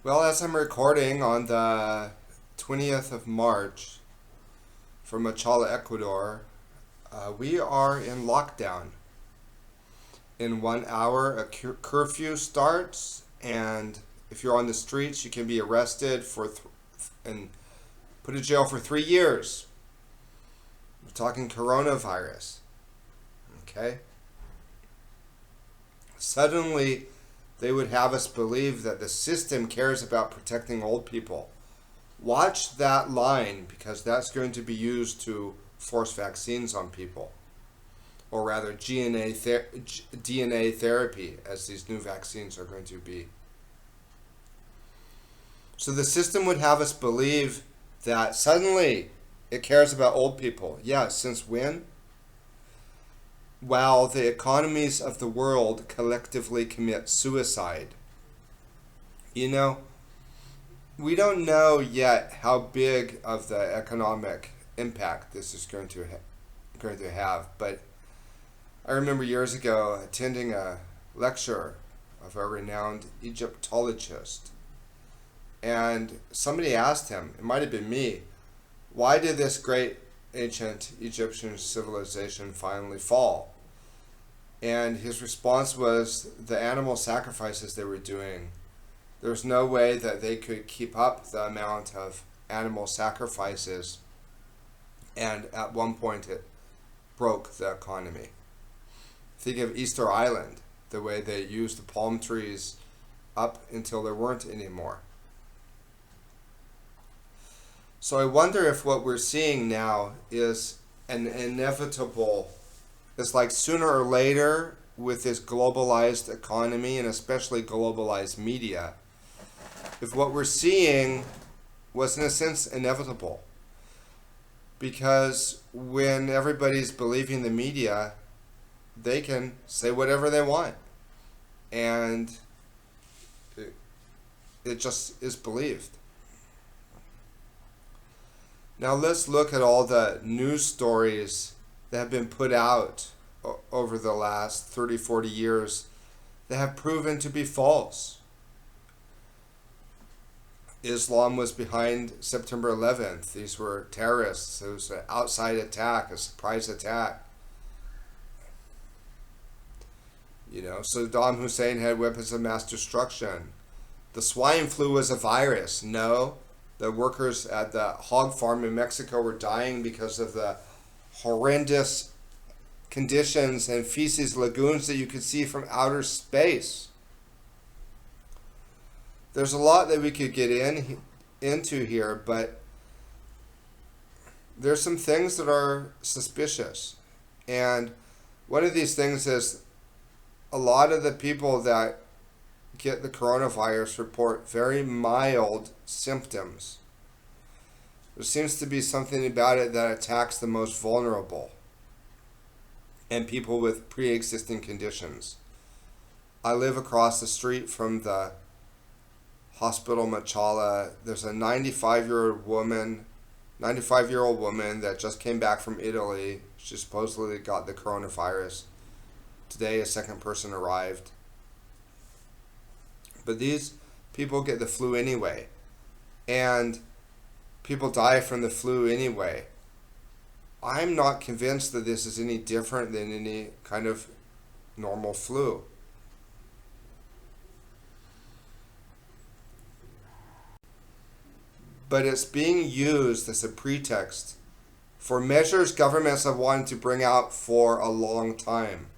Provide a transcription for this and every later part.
Well, as I'm recording on the 20th of March from Machala, Ecuador, we are in lockdown. In 1 hour, a curfew starts, and if you're on the streets, you can be arrested and put in jail for 3 years. We're talking coronavirus. Okay? Suddenly, they would have us believe that the system cares about protecting old people. Watch that line, because that's going to be used to force vaccines on people, or rather DNA therapy, as these new vaccines are going to be. So the system would have us believe that suddenly it cares about old people. Yeah, since when? While the economies of the world collectively commit suicide. You know, we don't know yet how big of the economic impact this is going to have, but I remember years ago attending a lecture of a renowned Egyptologist, and somebody asked him, it might have been me, why did this great ancient Egyptian civilization finally fall? And his response was the animal sacrifices they were doing. There was no way that they could keep up the amount of animal sacrifices, and at one point it broke the economy. Think of Easter Island, the way they used the palm trees up until there weren't anymore. So I wonder if what we're seeing now is an inevitable, it's like sooner or later with this globalized economy and especially globalized media, if what we're seeing was in a sense inevitable. Because when everybody's believing the media, they can say whatever they want. And it just is believed. Now let's look at all the news stories that have been put out over the last 30, 40 years that have proven to be false. Islam was behind September 11th. These were terrorists. It was an outside attack, a surprise attack. Saddam Hussein had weapons of mass destruction. The swine flu was a virus. No, the workers at the hog farm in Mexico were dying because of the horrendous conditions and feces lagoons that you could see from outer space. There's a lot that we could get into here, but there's some things that are suspicious. And one of these things is a lot of the people that get the coronavirus report very mild symptoms. There seems to be something about it that attacks the most vulnerable and people with pre-existing conditions. I live across the street from the hospital Machala. There's a 95-year-old woman that just came back from Italy. She supposedly got the coronavirus. Today a second person arrived. But these people get the flu anyway. And people die from the flu anyway. I'm not convinced that this is any different than any kind of normal flu. But it's being used as a pretext for measures governments have wanted to bring out for a long time.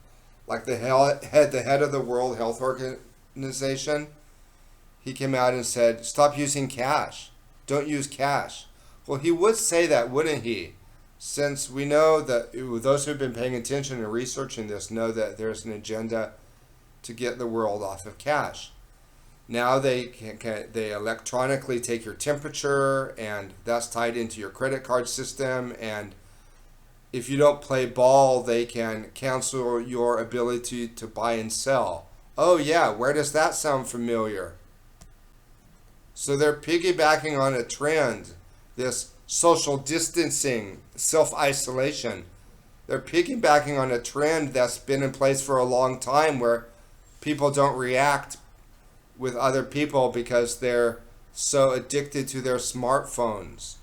Like the head of the World Health Organization, he came out and said, stop using cash. Don't use cash. Well, he would say that, wouldn't he? Since we know that those who've been paying attention and researching this know that there's an agenda to get the world off of cash. Now they electronically take your temperature, and that's tied into your credit card system, and if you don't play ball, they can cancel your ability to buy and sell. Oh yeah, where does that sound familiar? So they're piggybacking on a trend, this social distancing, self-isolation. They're piggybacking on a trend that's been in place for a long time where people don't react with other people because they're so addicted to their smartphones.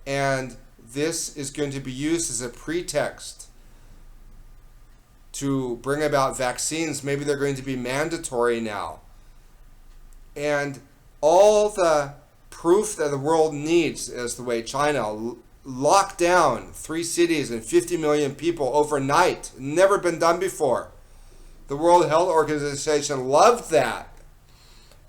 And this is going to be used as a pretext to bring about vaccines. Maybe they're going to be mandatory now. And all the proof that the world needs is the way China locked down 3 cities and 50 million people overnight. Never been done before. The World Health Organization loved that,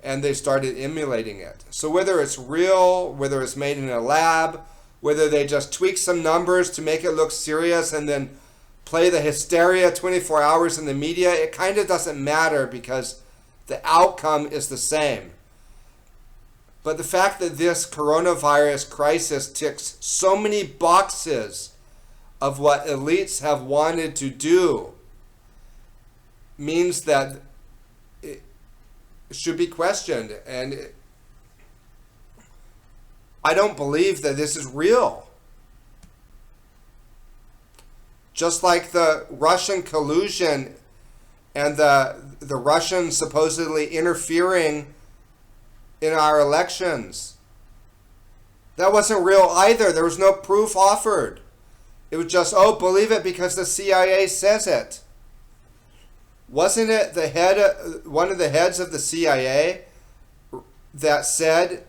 and they started emulating it. So whether it's real, whether it's made in a lab, whether they just tweak some numbers to make it look serious and then play the hysteria 24 hours in the media, it kind of doesn't matter because the outcome is the same. But the fact that this coronavirus crisis ticks so many boxes of what elites have wanted to do means that it should be questioned. And I don't believe that this is real. Just like the Russian collusion and the Russians supposedly interfering in our elections. That wasn't real either. There was no proof offered. It was just, oh, believe it because the CIA says it. Wasn't it one of the heads of the CIA that said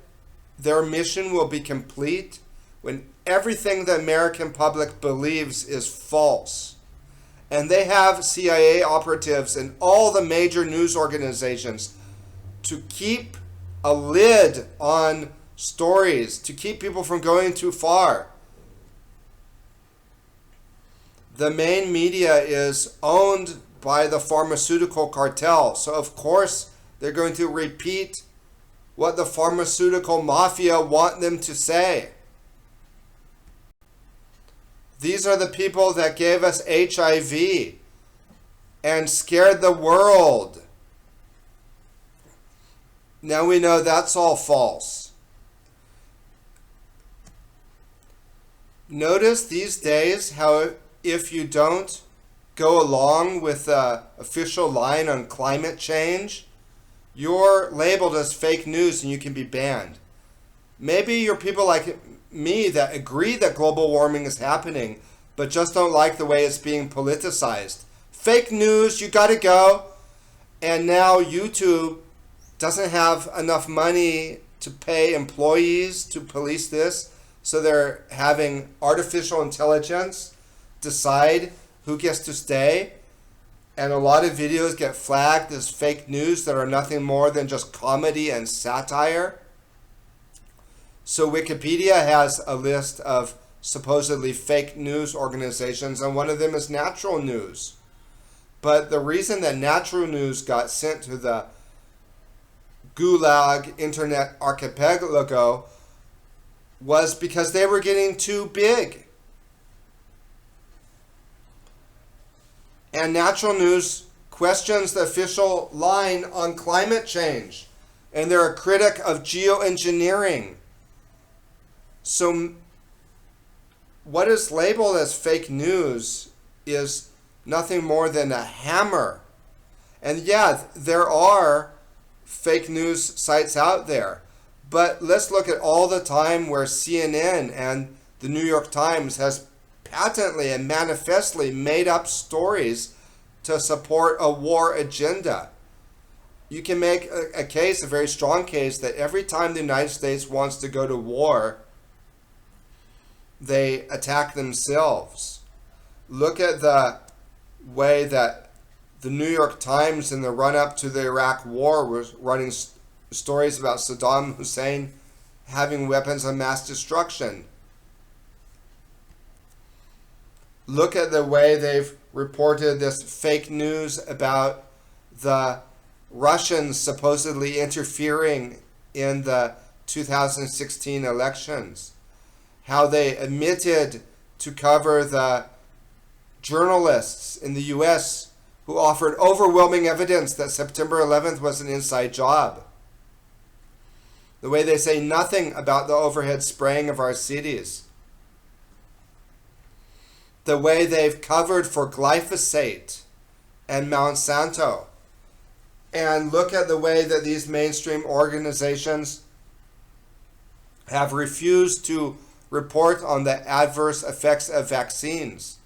their mission will be complete when everything the American public believes is false? And they have CIA operatives in all the major news organizations to keep a lid on stories, to keep people from going too far. The main media is owned by the pharmaceutical cartel, so of course they're going to repeat what the pharmaceutical mafia want them to say. These are the people that gave us HIV and scared the world. Now we know that's all false. Notice these days how if you don't go along with the official line on climate change, you're labeled as fake news and you can be banned. Maybe you're people like me that agree that global warming is happening, but just don't like the way it's being politicized. Fake news, you gotta go. And now YouTube doesn't have enough money to pay employees to police this, so they're having artificial intelligence decide who gets to stay. And a lot of videos get flagged as fake news that are nothing more than just comedy and satire. So Wikipedia has a list of supposedly fake news organizations, and one of them is Natural News. But the reason that Natural News got sent to the Gulag Internet Archipelago was because they were getting too big. And Natural News questions the official line on climate change, and they're a critic of geoengineering. So what is labeled as fake news is nothing more than a hammer. And yeah, there are fake news sites out there, but let's look at all the time where CNN and the New York Times has patently and manifestly made up stories to support a war agenda. You can make a case, a very strong case, that every time the United States wants to go to war, they attack themselves. Look at the way that the New York Times in the run-up to the Iraq War was running stories about Saddam Hussein having weapons of mass destruction. Look at the way they've reported this fake news about the Russians supposedly interfering in the 2016 elections. How they omitted to cover the journalists in the U.S. who offered overwhelming evidence that September 11th was an inside job. The way they say nothing about the overhead spraying of our cities. The way they've covered for glyphosate and Monsanto. and look at the way that these mainstream organizations have refused to report on the adverse effects of vaccines.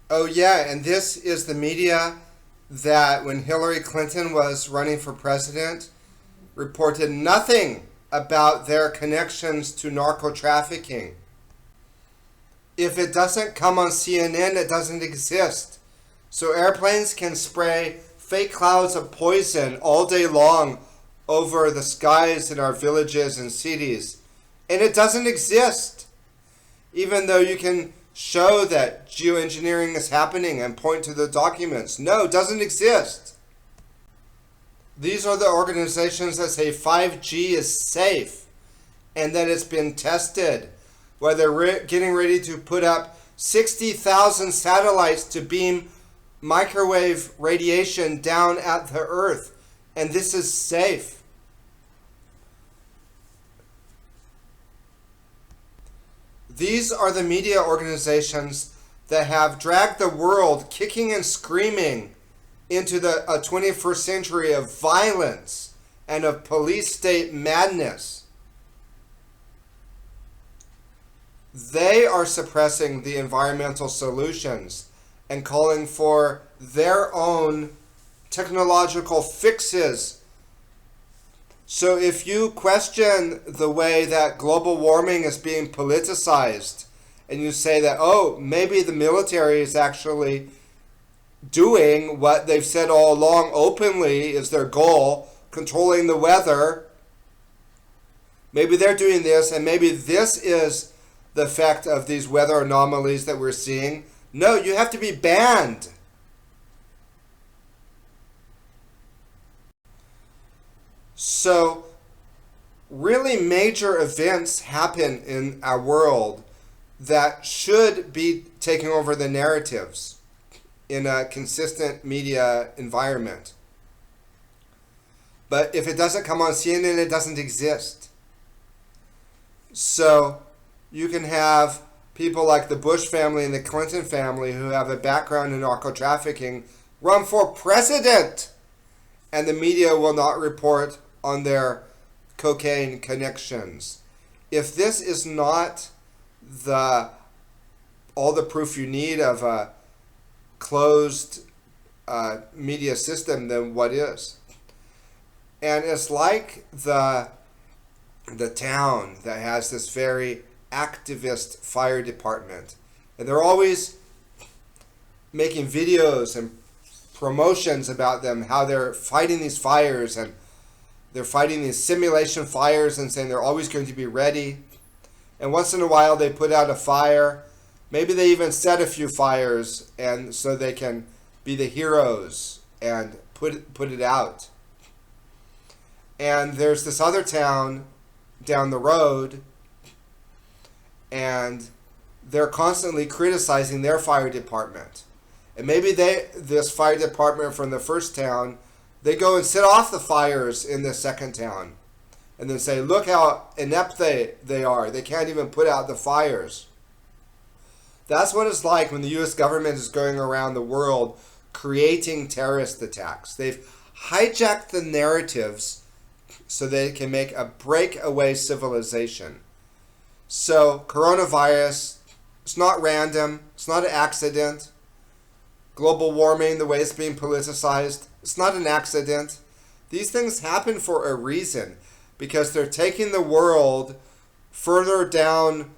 Oh yeah, and this is the media that when Hillary Clinton was running for president reported nothing about their connections to narco trafficking. If it doesn't come on CNN, it doesn't exist. So airplanes can spray fake clouds of poison all day long over the skies in our villages and cities. And it doesn't exist. Even though you can show that geoengineering is happening and point to the documents. No, it doesn't exist. These are the organizations that say 5G is safe and that it's been tested. Where they're getting ready to put up 60,000 satellites to beam microwave radiation down at the Earth. And this is safe. These are the media organizations that have dragged the world kicking and screaming into the 21st century of violence and of police state madness. They are suppressing the environmental solutions and calling for their own technological fixes. So if you question the way that global warming is being politicized, and you say that, oh, maybe the military is actually doing what they've said all along openly is their goal, controlling the weather, maybe they're doing this, and maybe this is the effect of these weather anomalies that we're seeing. No, you have to be banned. So, really major events happen in our world that should be taking over the narratives in a consistent media environment. But if it doesn't come on CNN, it doesn't exist. So, you can have people like the Bush family and the Clinton family who have a background in narco trafficking run for president, and the media will not report on their cocaine connections. If this is not all the proof you need of a closed media system, then what is? And it's like the town that has this very activist fire department, and they're always making videos and promotions about them, how they're fighting these fires, and they're fighting these simulation fires and saying they're always going to be ready. And once in a while they put out a fire. Maybe they even set a few fires, and so they can be the heroes and put it out. And there's this other town down the road, and they're constantly criticizing their fire department. And maybe this fire department from the first town, they go and set off the fires in the second town and then say, look how inept they are. They can't even put out the fires. That's what it's like when the U.S. government is going around the world creating terrorist attacks. They've hijacked the narratives so they can make a breakaway civilization. So coronavirus, it's not random. It's not an accident. Global warming, the way it's being politicized, it's not an accident. These things happen for a reason, because they're taking the world further down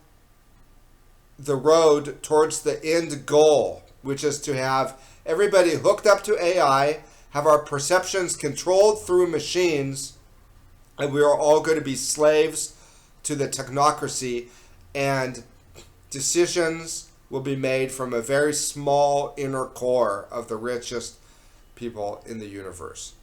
the road towards the end goal, which is to have everybody hooked up to AI, have our perceptions controlled through machines, and we are all going to be slaves to the technocracy, and decisions will be made from a very small inner core of the richest people in the universe.